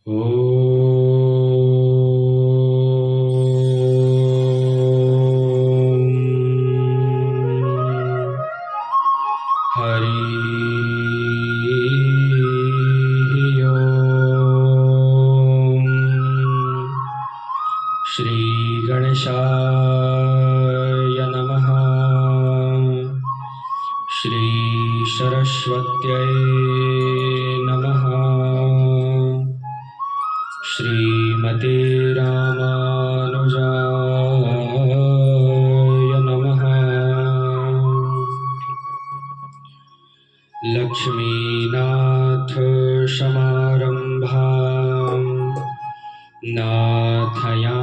ॐ हरि ओम। श्री गणेशाय नमः। श्री सरस्वत्यै नमः। श्रीमते रामानुजाय नमः। लक्ष्मीनाथ समारंभां नाथयामुनिमध्यमाम्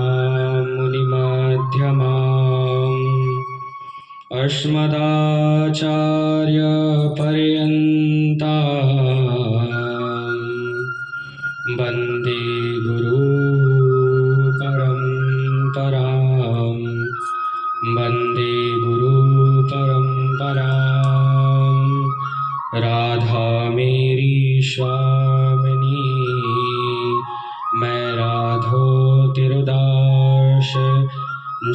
अस्मदाचार्यपर्यन्तां वन्दे गुरुपरम्परां। वन्दे गुरुपरम्परां। राधा मेरी स्वामिनी, मैं राधो तिरुदास।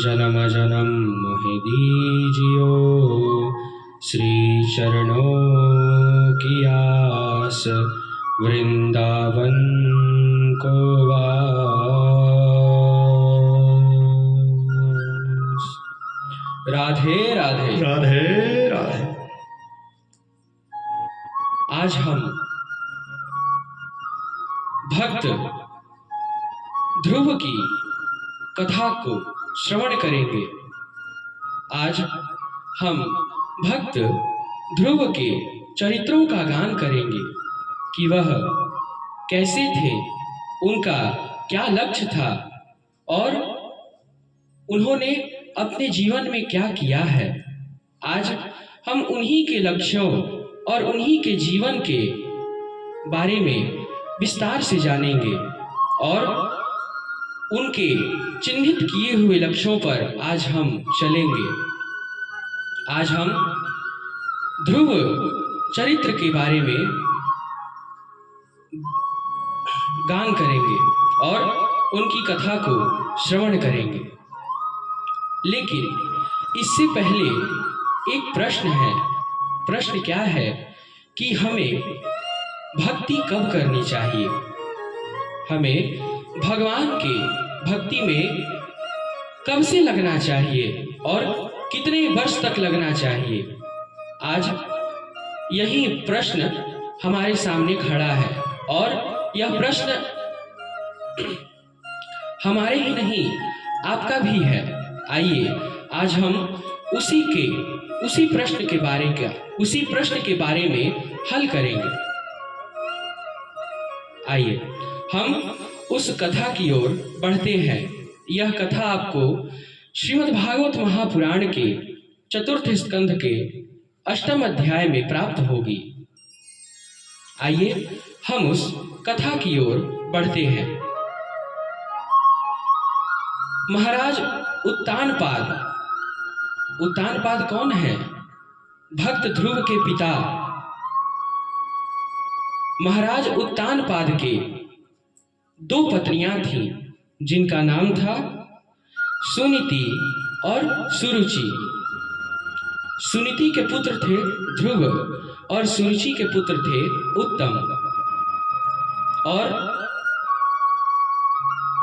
जन्म जन्म मोहि दीजियो, श्री चरणों की आस। वृंदावन को वास। राधे राधे। राधे राधे। आज हम भक्त ध्रुव की कथा को श्रवण करेंगे। आज हम भक्त ध्रुव के चरित्रों का गान करेंगे कि वह कैसे थे, उनका क्या लक्ष्य था और उन्होंने अपने जीवन में क्या किया है। आज हम उन्हीं के लक्ष्यों और उन्हीं के जीवन के बारे में विस्तार से जानेंगे और उनके चिन्हित किए हुए लक्ष्यों पर आज हम चलेंगे। आज हम ध्रुव चरित्र के बारे में गान करेंगे और उनकी कथा को श्रवण करेंगे। लेकिन इससे पहले एक प्रश्न है। प्रश्न क्या है कि हमें भक्ति कब करनी चाहिए, हमें भगवान के भक्ति में कब से लगना चाहिए और कितने वर्ष तक लगना चाहिए। आज यही प्रश्न हमारे सामने खड़ा है और यह प्रश्न हमारे ही नहीं, आपका भी है। आइए आज हम उसी प्रश्न के बारे में हल करेंगे। आइए हम उस कथा की ओर बढ़ते हैं। यह कथा आपको श्रीमद्भागवत महापुराण के चतुर्थ स्कंध के 8वें अध्याय में प्राप्त होगी। आइए हम उस कथा की ओर बढ़ते हैं। महाराज उत्तानपाद कौन है? भक्त ध्रुव के पिता महाराज उत्तानपाद के 2 पत्नियां थीं, जिनका नाम था सुनीति और सुरुचि। सुनीति के पुत्र थे ध्रुव और सुरुचि के पुत्र थे उत्तम। और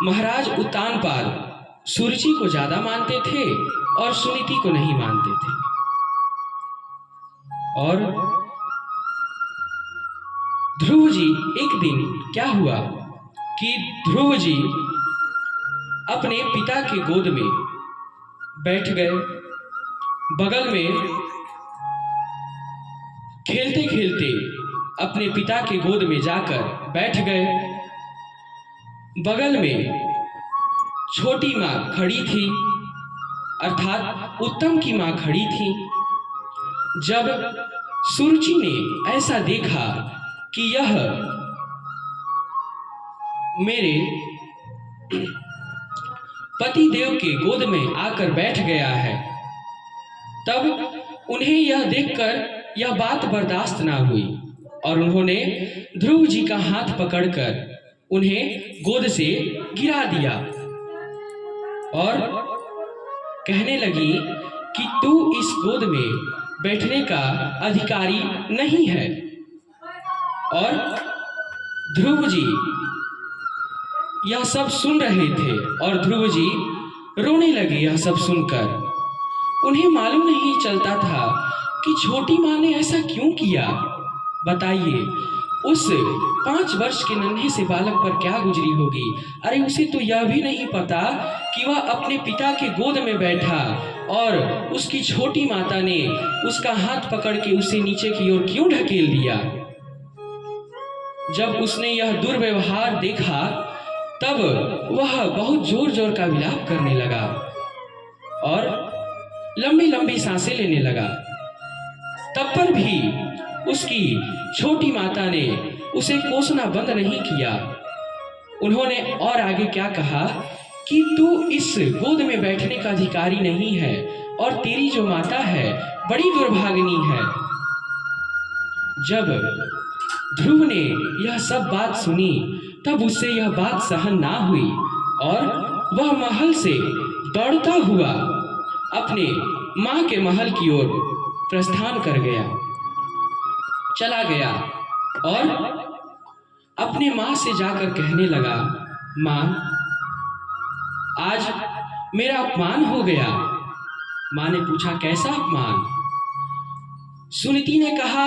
महाराज उत्तानपाद सुरुचि को ज्यादा मानते थे और सुनीति को नहीं मानते थे। और ध्रुव जी, एक दिन क्या हुआ कि ध्रुव जी अपने पिता के गोद में बैठ गए। बगल में खेलते खेलते अपने पिता के गोद में जाकर बैठ गए। बगल में छोटी माँ खड़ी थी, अर्थात उत्तम की माँ खड़ी थी। जब सुरुचि ने ऐसा देखा कि यह मेरे पति देव के गोद में आकर बैठ गया है, तब उन्हें यह देखकर यह बात बर्दाश्त ना हुई और उन्होंने ध्रुव जी का हाथ पकड़कर उन्हें गोद से गिरा दिया और कहने लगी कि तू इस गोद में बैठने का अधिकारी नहीं है। और ध्रुव जी यह सब सुन रहे थे और ध्रुव जी रोने लगे। यह सब सुनकर उन्हें मालूम नहीं चलता था कि छोटी माँ ने ऐसा क्यों किया। बताइए, उस 5 वर्ष के नन्हे से बालक पर क्या गुजरी होगी। अरे उसे तो यह भी नहीं पता कि वह अपने पिता के गोद में बैठा और उसकी छोटी माता ने उसका हाथ पकड़ के उसे नीचे की ओर क्यों ढकेल दिया। जब उसने यह दुर्व्यवहार देखा तब वह बहुत जोर जोर का विलाप करने लगा और लंबी लंबी सांसें लेने लगा। तब पर भी उसकी छोटी माता ने उसे कोसना बंद नहीं किया। उन्होंने और आगे क्या कहा कि तू इस गोद में बैठने का अधिकारी नहीं है और तेरी जो माता है बड़ी दुर्भागिनी है। जब ध्रुव ने यह सब बात सुनी तब उससे यह बात सहन ना हुई और वह महल से दौड़ता हुआ अपने माँ के महल की ओर प्रस्थान कर गया, चला गया और अपने माँ से जाकर कहने लगा, माँ आज मेरा अपमान हो गया। माँ ने पूछा, कैसा अपमान? सुनीति ने कहा,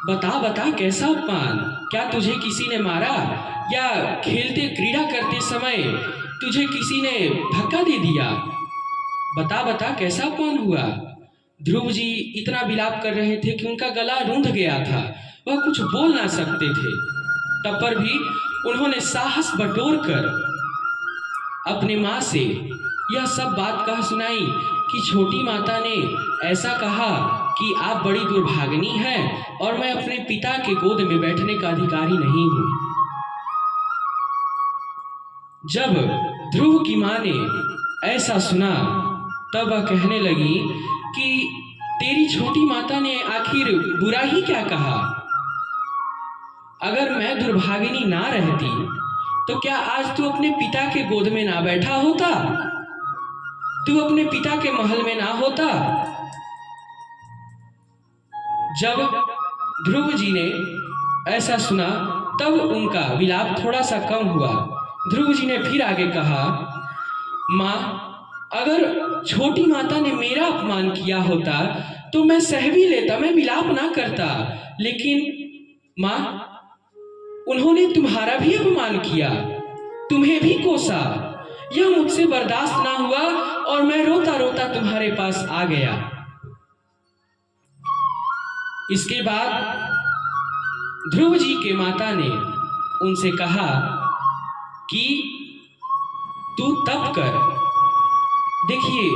बता बता कैसा अपमान? क्या तुझे किसी ने मारा या खेलते क्रीड़ा करते समय तुझे किसी ने धक्का दे दिया? बता बता कैसा अपमान हुआ? ध्रुव जी इतना विलाप कर रहे थे कि उनका गला रूंध गया था, वह कुछ बोल ना सकते थे। तब पर भी उन्होंने साहस बटोर कर अपने माँ से यह सब बात कह सुनाई कि छोटी माता ने ऐसा कहा कि आप बड़ी दुर्भागिनी हैं और मैं अपने पिता के गोद में बैठने का अधिकारी नहीं हूँ। जब ध्रुव की माँ ने ऐसा सुना तब वह कहने लगी कि तेरी छोटी माता ने आखिर बुरा ही क्या कहा? अगर मैं दुर्भागिनी ना रहती तो क्या आज तू अपने पिता के गोद में ना बैठा होता? तू अपने पिता के महल में ना होता? जब ध्रुव जी ने ऐसा सुना तब उनका विलाप थोड़ा सा कम हुआ। ध्रुव जी ने फिर आगे कहा, माँ अगर छोटी माता ने मेरा अपमान किया होता तो मैं सह भी लेता, मैं विलाप ना करता, लेकिन माँ उन्होंने तुम्हारा भी अपमान किया, तुम्हें भी कोसा। यह मुझसे बर्दाश्त ना हुआ और मैं रोता रोता तुम्हारे पास आ गया। इसके बाद ध्रुव जी के माता ने उनसे कहा कि तू तप कर। देखिए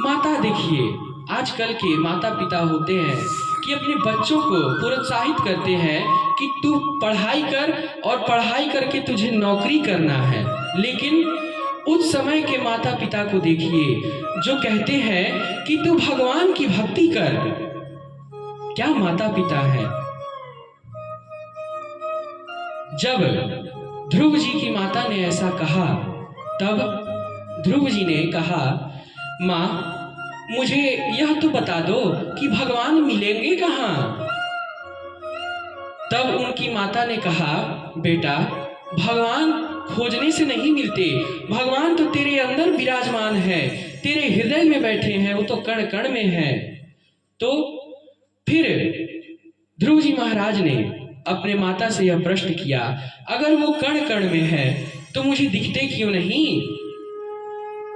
माता, देखिए आजकल के माता पिता होते हैं कि अपने बच्चों को प्रोत्साहित करते हैं कि तू पढ़ाई कर और पढ़ाई करके तुझे नौकरी करना है, लेकिन उस समय के माता पिता को देखिए जो कहते हैं कि तू भगवान की भक्ति कर। क्या माता पिता है? जब ध्रुव जी की माता ने ऐसा कहा तब ध्रुव जी ने कहा, माँ मुझे यह तो बता दो कि भगवान मिलेंगे कहाँ? तब उनकी माता ने कहा, बेटा भगवान खोजने से नहीं मिलते, भगवान तो तेरे अंदर विराजमान है, तेरे हृदय में बैठे हैं, वो तो कण कण में है। तो फिर ध्रुव जी महाराज ने अपने माता से यह प्रश्न किया, अगर वो कण कण में है तो मुझे दिखते क्यों नहीं?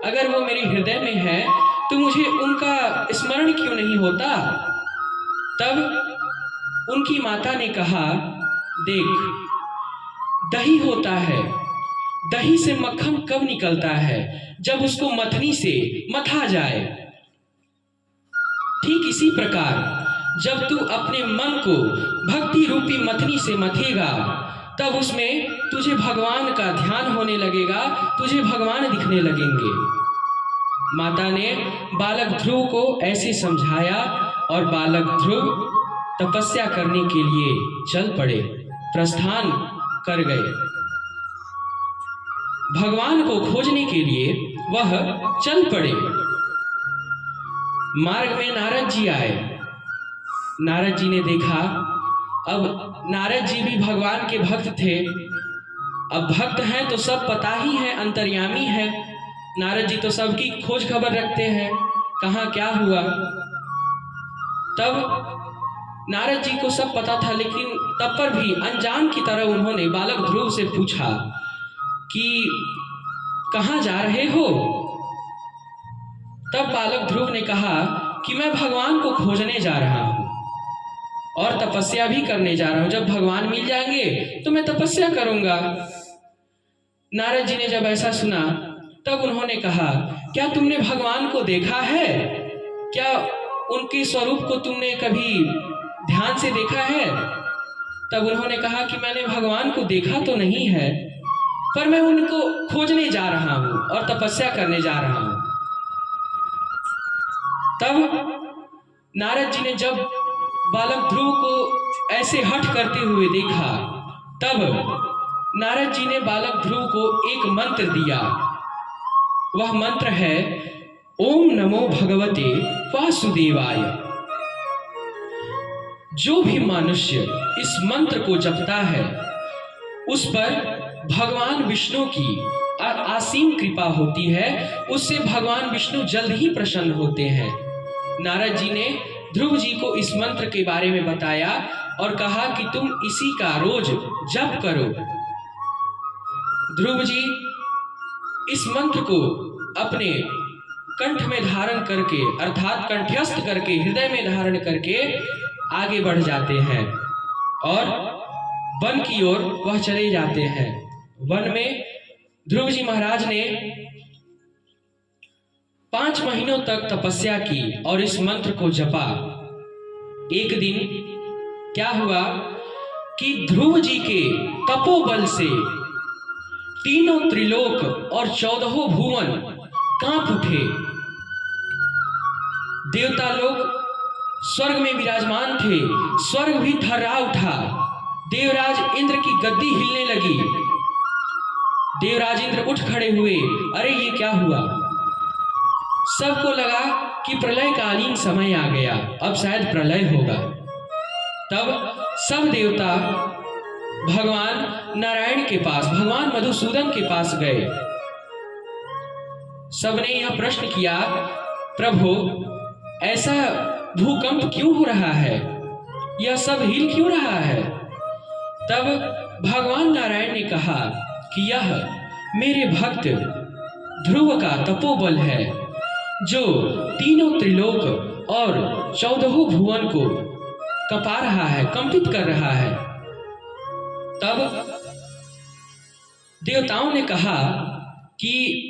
अगर वो मेरे हृदय में है तो मुझे उनका स्मरण क्यों नहीं होता? तब उनकी माता ने कहा, देख दही होता है, दही से मक्खन कब निकलता है? जब उसको मथनी से मथा जाए। ठीक इसी प्रकार जब तू अपने मन को भक्ति रूपी मथनी से मथेगा तब उसमें तुझे भगवान का ध्यान होने लगेगा, तुझे भगवान दिखने लगेंगे। माता ने बालक ध्रुव को ऐसे समझाया और बालक ध्रुव तपस्या करने के लिए चल पड़े, प्रस्थान कर गए। भगवान को खोजने के लिए वह चल पड़े। मार्ग में नारद जी आए। नारद जी ने देखा, अब नारद जी भी भगवान के भक्त थे। अब भक्त हैं तो सब पता ही है, अंतर्यामी है। नारद जी तो सबकी खोज खबर रखते हैं, कहाँ क्या हुआ। तब नारद जी को सब पता था, लेकिन तब पर भी अनजान की तरह उन्होंने बालक ध्रुव से पूछा कि कहाँ जा रहे हो। तब बालक ध्रुव ने कहा कि मैं भगवान को खोजने जा रहा हूँ और तपस्या भी करने जा रहा हूँ। जब भगवान मिल जाएंगे तो मैं तपस्या करूंगा। नारद जी ने जब ऐसा सुना तब उन्होंने कहा, क्या तुमने भगवान को देखा है? क्या उनके स्वरूप को तुमने कभी ध्यान से देखा है? तब उन्होंने कहा कि मैंने भगवान को देखा तो नहीं है, पर मैं उनको खोजने जा रहा हूँ और तपस्या करने जा रहा हूँ। तब नारद जी ने जब बालक ध्रुव को ऐसे हठ करते हुए देखा, तब नारद जी ने बालक ध्रुव को एक मंत्र दिया। वह मंत्र है ओम नमो भगवते वासुदेवाय। जो भी मनुष्य इस मंत्र को जपता है उस पर भगवान विष्णु की असीम कृपा होती है, उससे भगवान विष्णु जल्द ही प्रसन्न होते हैं। नारद जी ने ध्रुव जी को इस मंत्र के बारे में बताया और कहा कि तुम इसी का रोज जप करो। ध्रुव जी इस मंत्र को अपने कंठ में धारण करके, अर्थात कंठस्थ करके, हृदय में धारण करके आगे बढ़ जाते हैं और वन की ओर वह चले जाते हैं। वन में ध्रुव जी महाराज ने 5 महीनों तक तपस्या की और इस मंत्र को जपा। एक दिन क्या हुआ कि ध्रुव जी के तपोबल से तीनों त्रिलोक और 14 भुवन कांप उठे। देवता लोग स्वर्ग में विराजमान थे, स्वर्ग भी थर्रा उठा। देवराज इंद्र की गद्दी हिलने लगी। देवराज इंद्र उठ खड़े हुए, अरे ये क्या हुआ। सबको लगा कि प्रलयकालीन समय आ गया, अब शायद प्रलय होगा। तब सब देवता भगवान नारायण के पास, भगवान मधुसूदन के पास गए। सबने यह प्रश्न किया, प्रभु ऐसा भूकंप क्यों हो रहा है, यह सब हिल क्यों रहा है। तब भगवान नारायण ने कहा कि यह मेरे भक्त ध्रुव का तपोबल है, जो तीनों त्रिलोक और 14 भुवन को कपा रहा है, कंपित कर रहा है। तब देवताओं ने कहा कि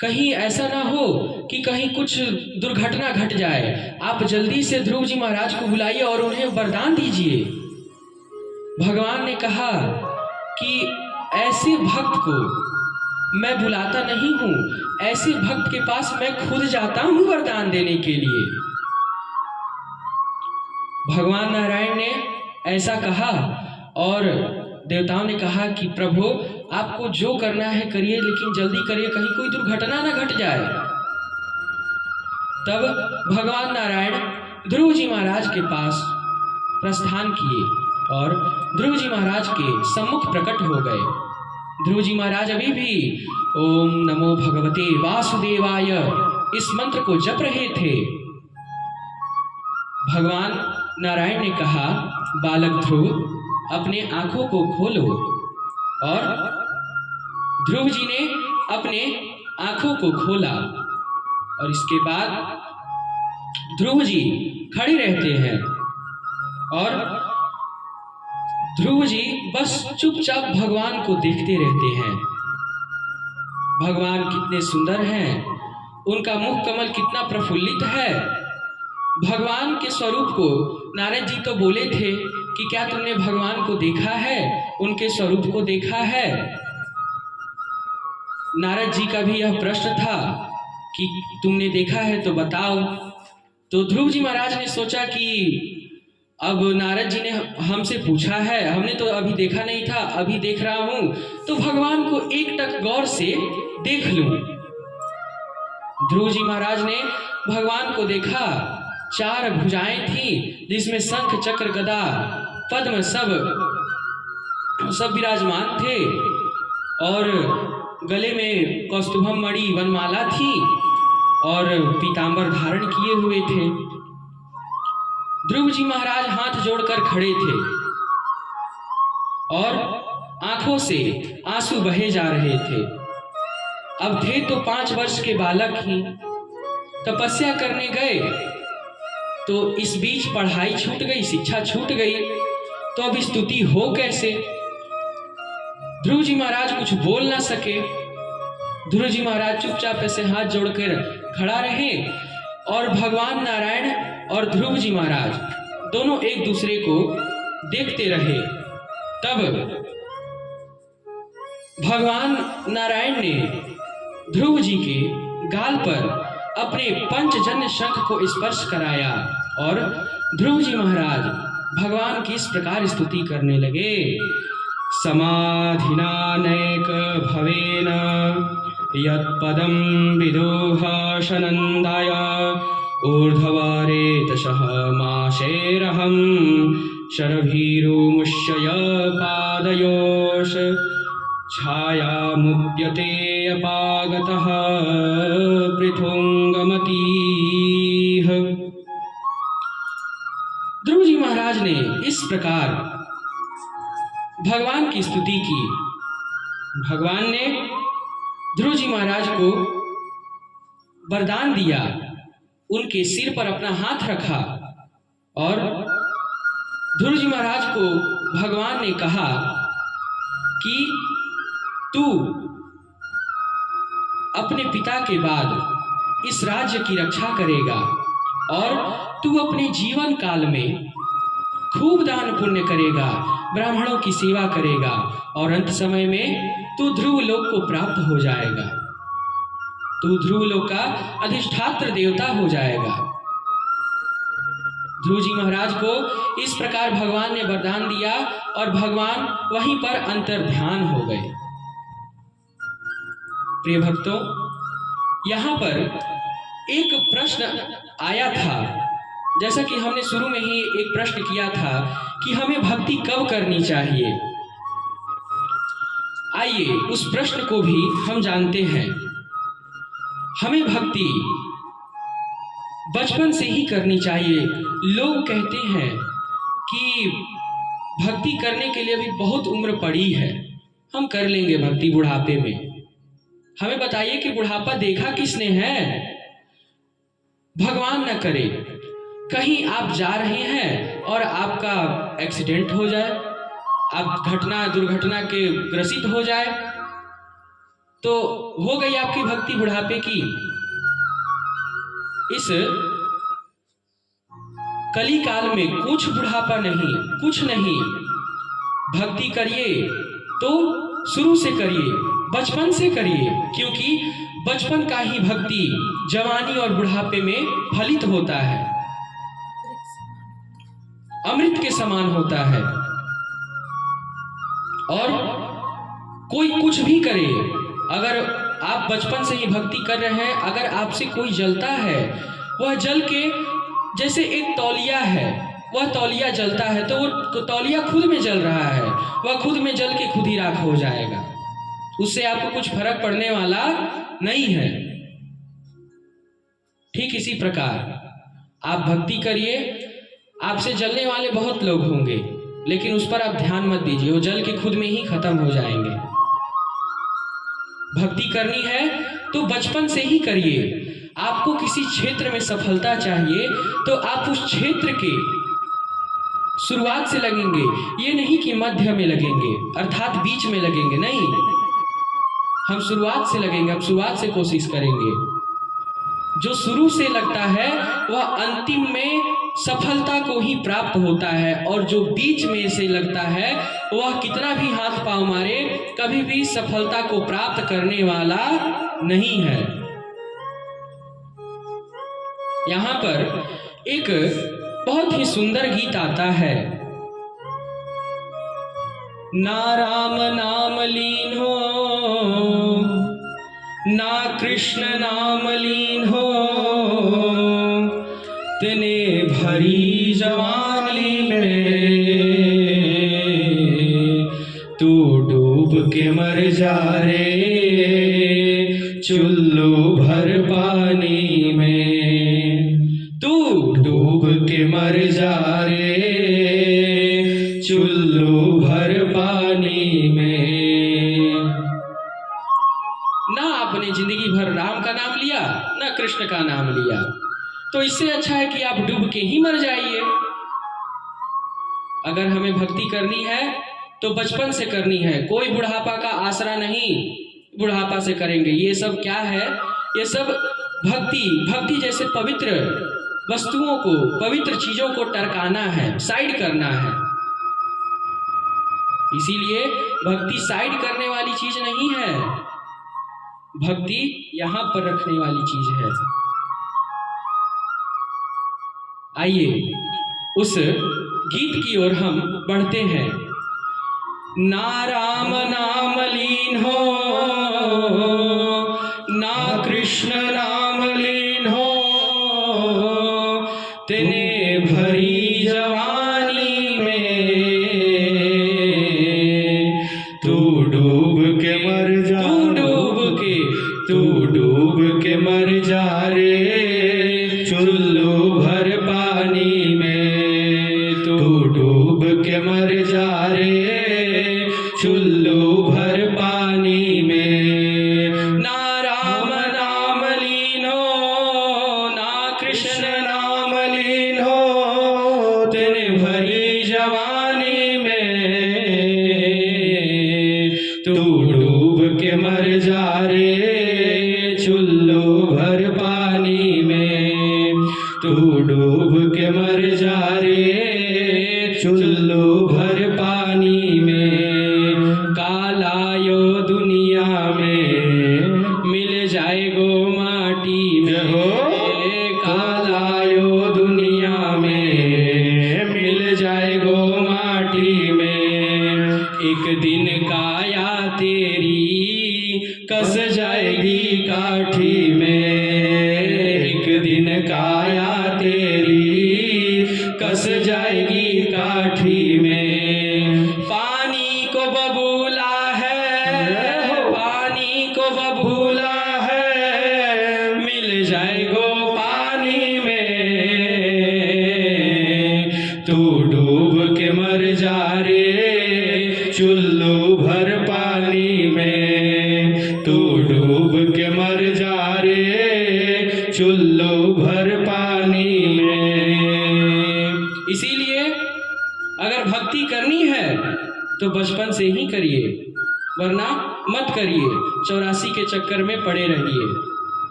कहीं ऐसा ना हो कि कहीं कुछ दुर्घटना घट जाए, आप जल्दी से ध्रुव जी महाराज को बुलाइए और उन्हें वरदान दीजिए। भगवान ने कहा कि ऐसे भक्त को मैं बुलाता नहीं हूं, ऐसे भक्त के पास मैं खुद जाता हूं वरदान देने के लिए। भगवान नारायण ने ऐसा कहा और देवताओं ने कहा कि प्रभु आपको जो करना है करिए, लेकिन जल्दी करिए, कहीं कोई दुर्घटना ना घट जाए। तब भगवान नारायण ध्रुव जी महाराज के पास प्रस्थान किए और ध्रुव जी महाराज के सम्मुख प्रकट हो गए। ध्रुव जी महाराज अभी भी ओम नमो भगवते वासुदेवाय इस मंत्र को जप रहे थे। भगवान नारायण ने कहा, बालक ध्रुव अपने आंखों को खोलो। और ध्रुव जी ने अपने आंखों को खोला और इसके बाद ध्रुव जी खड़े रहते हैं और ध्रुव जी बस चुपचाप भगवान को देखते रहते हैं। भगवान कितने सुंदर हैं, उनका मुख कमल कितना प्रफुल्लित है। भगवान के स्वरूप को नारद जी तो बोले थे कि क्या तुमने भगवान को देखा है, उनके स्वरूप को देखा है। नारद जी का भी यह प्रश्न था कि तुमने देखा है तो बताओ। तो ध्रुव जी महाराज ने सोचा कि अब नारद जी ने हमसे पूछा है, हमने तो अभी देखा नहीं था, अभी देख रहा हूं, तो भगवान को एक टक गौर से देख लूं। ध्रुव जी महाराज ने भगवान को देखा। 4 भुजाएं थी जिसमें शंख चक्र गदा पद्म सब विराजमान थे और गले में कौस्तुभम मणि वनमाला थी और पीतांबर धारण किए हुए थे। ध्रुव जी महाराज हाथ जोड़कर खड़े थे और आंखों से आंसू बहे जा रहे थे। अब थे तो 5 वर्ष के बालक ही, तपस्या करने गए तो इस बीच पढ़ाई छूट गई, शिक्षा छूट गई, तो अब स्तुति हो कैसे? ध्रुव जी महाराज कुछ बोल ना सके। ध्रुव जी महाराज चुपचाप ऐसे हाथ जोड़कर खड़ा रहे और भगवान नारायण और ध्रुव जी महाराज दोनों एक दूसरे को देखते रहे। तब भगवान नारायण ने ध्रुव जी के गाल पर अपने पंचजन्य शंख को स्पर्श कराया और ध्रुव जी महाराज भगवान की इस प्रकार स्तुति करने लगे। समाधिना नैक भवेन यत्पदं विदोहाशनन्दाय ऊर्ध्वरे दशः माशेरहं शरभीरुमुष्य पादयोश छायामुद्यते अपागतः पृथुंगमतीः। ध्रुव जी महाराज ने इस प्रकार भगवान की स्तुति की। भगवान ने ध्रुव जी महाराज को वरदान दिया, उनके सिर पर अपना हाथ रखा और ध्रुव जी महाराज को भगवान ने कहा कि तू अपने पिता के बाद इस राज्य की रक्षा करेगा और तू अपने जीवन काल में खूब दान पुण्य करेगा, ब्राह्मणों की सेवा करेगा और अंत समय में तू ध्रुव लोक को प्राप्त हो जाएगा। तू ध्रुव लोक का अधिष्ठात्र देवता हो जाएगा। ध्रुव जी महाराज को इस प्रकार भगवान ने वरदान दिया और भगवान वहीं पर अंतर्ध्यान हो गए। प्रिय भक्तों, यहाँ पर एक प्रश्न आया था, जैसा कि हमने शुरू में ही एक प्रश्न किया था कि हमें भक्ति कब करनी चाहिए। आइए उस प्रश्न को भी हम जानते हैं। हमें भक्ति बचपन से ही करनी चाहिए। लोग कहते हैं कि भक्ति करने के लिए अभी बहुत उम्र पड़ी है, हम कर लेंगे भक्ति बुढ़ापे में। हमें बताइए कि बुढ़ापा देखा किसने है? भगवान न करे कहीं आप जा रहे हैं और आपका एक्सीडेंट हो जाए, आप दुर्घटना के ग्रसित हो जाए, तो हो गई आपकी भक्ति बुढ़ापे की। इस कली काल में कुछ बुढ़ापा नहीं, कुछ नहीं। भक्ति करिए तो शुरू से करिए, बचपन से करिए, क्योंकि बचपन का ही भक्ति जवानी और बुढ़ापे में फलित होता है, अमृत के समान होता है। और कोई कुछ भी करे, अगर आप बचपन से ही भक्ति कर रहे हैं, अगर आपसे कोई जलता है, वह जल के जैसे एक तौलिया है, वह तौलिया जलता है तो वो तौलिया खुद में जल रहा है, वह खुद में जल के खुद ही राख हो जाएगा, उससे आपको कुछ फर्क पड़ने वाला नहीं है। ठीक इसी प्रकार आप भक्ति करिए। आपसे जलने वाले बहुत लोग होंगे, लेकिन उस पर आप ध्यान मत दीजिए, वो जल के खुद में ही खत्म हो जाएंगे। भक्ति करनी है तो बचपन से ही करिए। आपको किसी क्षेत्र में सफलता चाहिए तो आप उस क्षेत्र के शुरुआत से लगेंगे, ये नहीं कि मध्य में लगेंगे अर्थात बीच में लगेंगे, नहीं, हम शुरुआत से लगेंगे, हम शुरुआत से कोशिश करेंगे। जो शुरू से लगता है वह अंतिम में सफलता को ही प्राप्त होता है, और जो बीच में से लगता है वह कितना भी हाथ पांव मारे कभी भी सफलता को प्राप्त करने वाला नहीं है। यहाँ पर एक बहुत ही सुंदर गीत आता है। ना राम नाम लीन हो, ना कृष्ण नाम लीन हो, तेने भरी जवानी में तू डूब के मर जा रे चुल्लू भर पानी में, तू डूब के मर जा रे चुल्लू भर पानी में। ना आपने जिंदगी भर राम का नाम लिया, ना कृष्ण का नाम लिया, तो इससे अच्छा है कि आप डूब के ही मर जाइए। अगर हमें भक्ति करनी है तो बचपन से करनी है, कोई बुढ़ापा का आसरा नहीं, बुढ़ापा से करेंगे। ये सब क्या है? ये सब भक्ति जैसे पवित्र वस्तुओं को, पवित्र चीजों को टरकाना है, साइड करना है। इसीलिए भक्ति साइड करने वाली चीज नहीं है, भक्ति यहां पर रखने वाली चीज है। आइए उस गीत की ओर हम बढ़ते हैं। ना राम नाम लीन हो, ना कृष्ण नाम लीन हो, तेने भरी जवानी में तू डूब के मर जा, तू डूब के मर जा रे चुल्लू भर पानी में, तू डूब के मर जा रे चुल्लू भर पानी में। ना राम नाम लीन हो, ना कृष्ण नाम लीन हो, तेने भरी जवानी में तू डूब के मर जा रे चुल्लू भर पानी में, तू डूब के मर जा रे चुल्लू भर पानी में। कालायो दुनिया में मिल जाएगो माटी में हो, कालायो दुनिया में मिल जाएगो माटी में। एक दिन काया तेरी कस जाएगी काठी में, एक दिन काया तेरी कस जाएगी काठी में। पानी को बबूला है, पानी को बबूला है, मिल जाएगो पानी में, तू डूब के मर जा रे चुल्लू भर पानी में, तू डूब के मर जा रे चुल्लू भर पानी में। इसीलिए अगर भक्ति करनी है तो बचपन से ही करिए, वरना मत करिए, 84 के चक्कर में पड़े रहिए।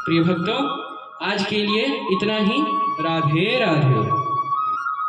प्रिय भक्तों, आज के लिए इतना ही। राधे राधे।